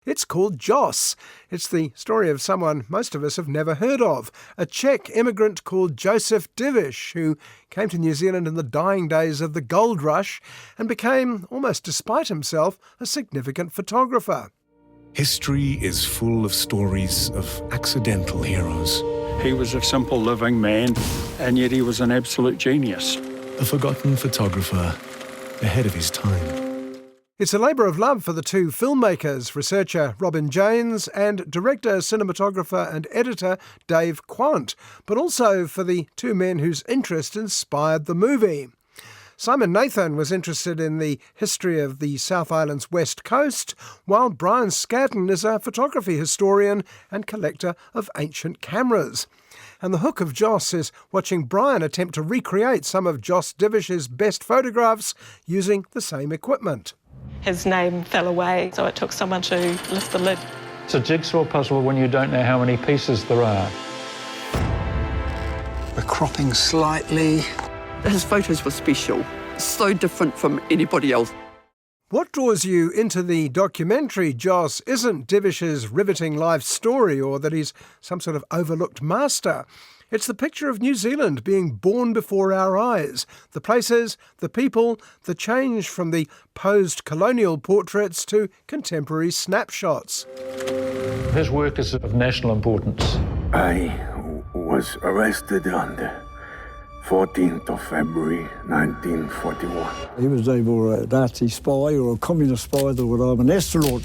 It's called Jos. It's the story of someone most of us have never heard of, a Czech immigrant called Joseph Divis, who came to New Zealand in the dying days of the gold rush and became, almost despite himself, a significant photographer. History is full of stories of accidental heroes. He was a simple living man, and yet he was an absolute genius. A forgotten photographer ahead of his time. It's a labour of love for the two filmmakers, researcher Robin Janes and director, cinematographer and editor Dave Quant, but also for the two men whose interest inspired the movie. Simon Nathan was interested in the history of the South Island's west coast, while Brian Scadden is a photography historian and collector of ancient cameras. And the hook of Jos is watching Brian attempt to recreate some of Jos Divis's best photographs using the same equipment. His name fell away, so it took someone to lift the lid. It's a jigsaw puzzle when you don't know how many pieces there are. We're cropping slightly. His photos were special, so different from anybody else. What draws you into the documentary Jos isn't Divis's riveting life story or that he's some sort of overlooked master. It's the picture of New Zealand being born before our eyes. The places, the people, the change from the posed colonial portraits to contemporary snapshots. His work is of national importance. I was arrested on the 14th of February 1941. He was either a Nazi spy or a communist spy that would have an astronaut.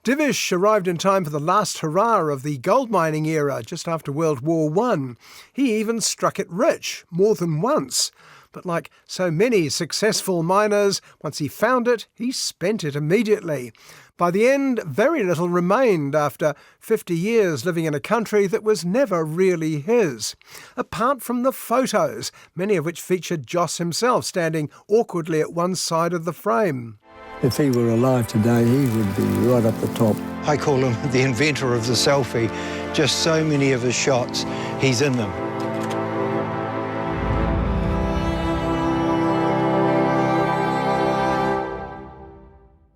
Divis arrived in time for the last hurrah of the gold mining era, just after World War I. He even struck it rich, more than once. But like so many successful miners, once he found it, he spent it immediately. By the end, very little remained after 50 years living in a country that was never really his. Apart from the photos, many of which featured Jos himself standing awkwardly at one side of the frame. If he were alive today, he would be right up the top. I call him the inventor of the selfie. Just so many of his shots, he's in them.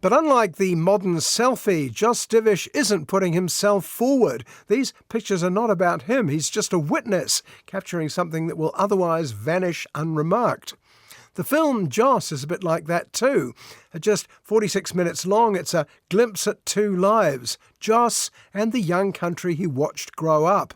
But unlike the modern selfie, Jos Divis isn't putting himself forward. These pictures are not about him. He's just a witness, capturing something that will otherwise vanish unremarked. The film Jos is a bit like that too. At just 46 minutes long, it's a glimpse at two lives, Jos and the young country he watched grow up.